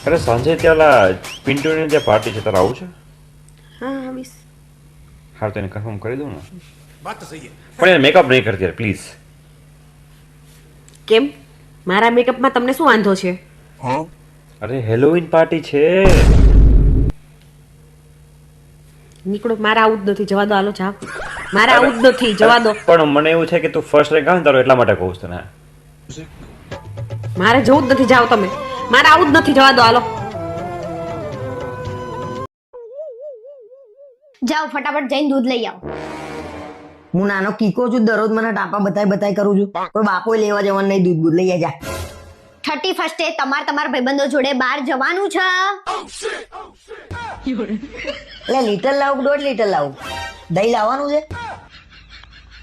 અરે સાંજે ત્યાં પિન્ટુની જે પાર્ટી છે તારે આવું છે? હા આવીશ. હા તો એને કન્ફર્મ કરી દઉં ને. बात तो सही है. પણ એને મેકઅપ નહીં કરતી યાર પ્લીઝ. કેમ મારા મેકઅપમાં તમને શું વાંધો છે? અરે હેલોવીન પાર્ટી છે. નીકળો, મારે આવું જ નથી, જવા દો. હાલો જાઓ, મારે આવું જ નથી, જવા દો. પણ મને એવું છે કે તું ફર્સ્ટ રેન્ક આવે ને તારો એટલા માટે કહું છું તને. મારે જવું જ નથી, જાઓ તમે. મારે આવું જ નથી, જવા દો. હાલો જાઓ ફટાફટ જઈને દૂધ લઈ આવો. હું નાનો કીકો છું, દરરોજ મને ટાપા બતાય કરું છું. કોઈ બાપો લેવા જવાનું નહીં, દૂધ લઈ જા. 31 તમારા ભાઈબંધો જોડે બહાર જવાનું છે. એટલે લીટર લાવું, 1.5 લીટર લાવું? દહીં લાવવાનું છે?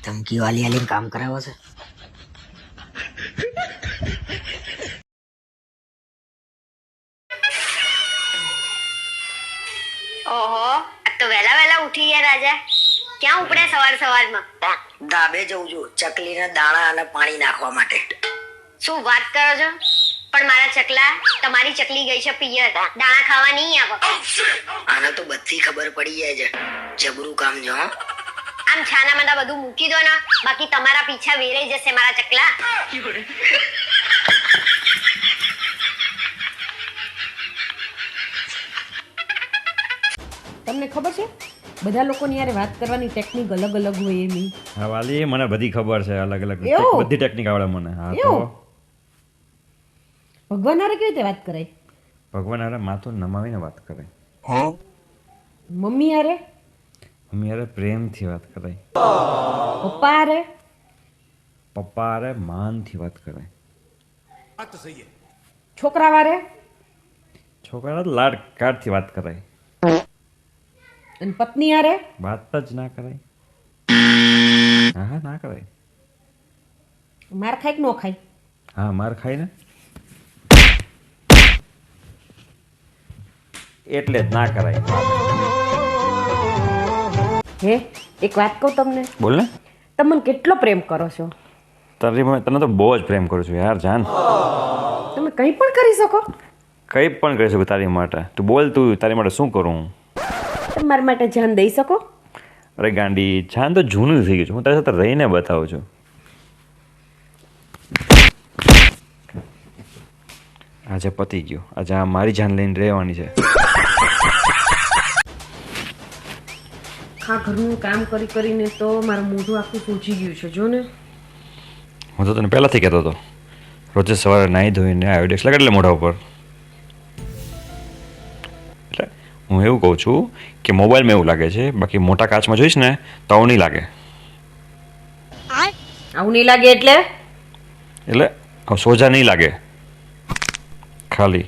ધમકી વાલી આલીને કામ કરાવો છે. ઓહો, આ તો વહેલા ઉઠી ગયા રાજા. ક્યાં ઉપડ્યા સવારમાં? ધાબે જઉં છું ચકલીને દાણા અને પાણી નાખવા માટે. શું વાત કરો છો? પણ મારા ચકલા, તમારી ચકલી ગઈ છે પિયર, દાણા ખાવા નહીં આવે. આને તો બધી ખબર પડી જાય છે. જબરું કામ જો. આમ છાના માના બધું મૂકી દો ને, બાકી તમારા પીછા વેરાઈ જશે મારા ચકલા. તમને ખબર છે બધા લોકોની યારે વાત કરવાની ટેકનિક અલગ અલગ હોય એની? હા વાલી મને બધી ખબર છે, અલગ અલગ એવું? બધી ટેકનિક આવડે મને. હા તો એવું? ભગવાન હારે કેવી રીતે વાત કરાય? ભગવાન હારે માથું નમાવીને વાત કરે. મમ્મી હારે? મમ્મી હારે પ્રેમથી વાત કરાય. પપ્પા હારે? પપ્પા હારે માનથી વાત કરાય. बात तो सही है. છોકરા વારે? છોકરા લાડ કાઢથી વાત કરાય. અને પત્ની હારે? વાત જ ના કરાય. હા ના કરાય. માર ખાય કે નો ખાય? હા માર ખાય ને એટલે જ ના કરાય. હે, એક વાત કહું તમને, બોલ ને. તમે મને કેટલો પ્રેમ કરો છો? તને તો બહુ જ પ્રેમ કરું છું યાર જાન. તમે કંઈ પણ કરી શકો? કંઈ પણ કરી શકું તારી માટે. તું બોલ, તું તારી માટે શું કરું હું? તમે મારા માટે જાન દઈ શકો? અરે ગાંડી, જાન તો જૂનું થઈ ગયું છે. હું તારી સાથે રહીને બતાવું છું. આજે પતી ગયું. આજે આ મારી જાન લઈને રહેવાની છે. આ ઘરનું કામ કરી કરીને તો મારું મોઢું આખું સૂજી ગયું છે, જો ને. હું તો તને પહેલાંથી કહેતો હતો, રોજે સવારે નાહી ધોઈને આયોડેક્સ લગાડ લે મોઢા ઉપર. એટલે હું એવું કહું છું કે મોબાઈલમાં એવું લાગે છે, બાકી મોટા કાચમાં જોઈશ ને તો આવું નહીં લાગે. આવું નહીં લાગે એટલે? એટલે આવું સોજા નહીં લાગે ખાલી.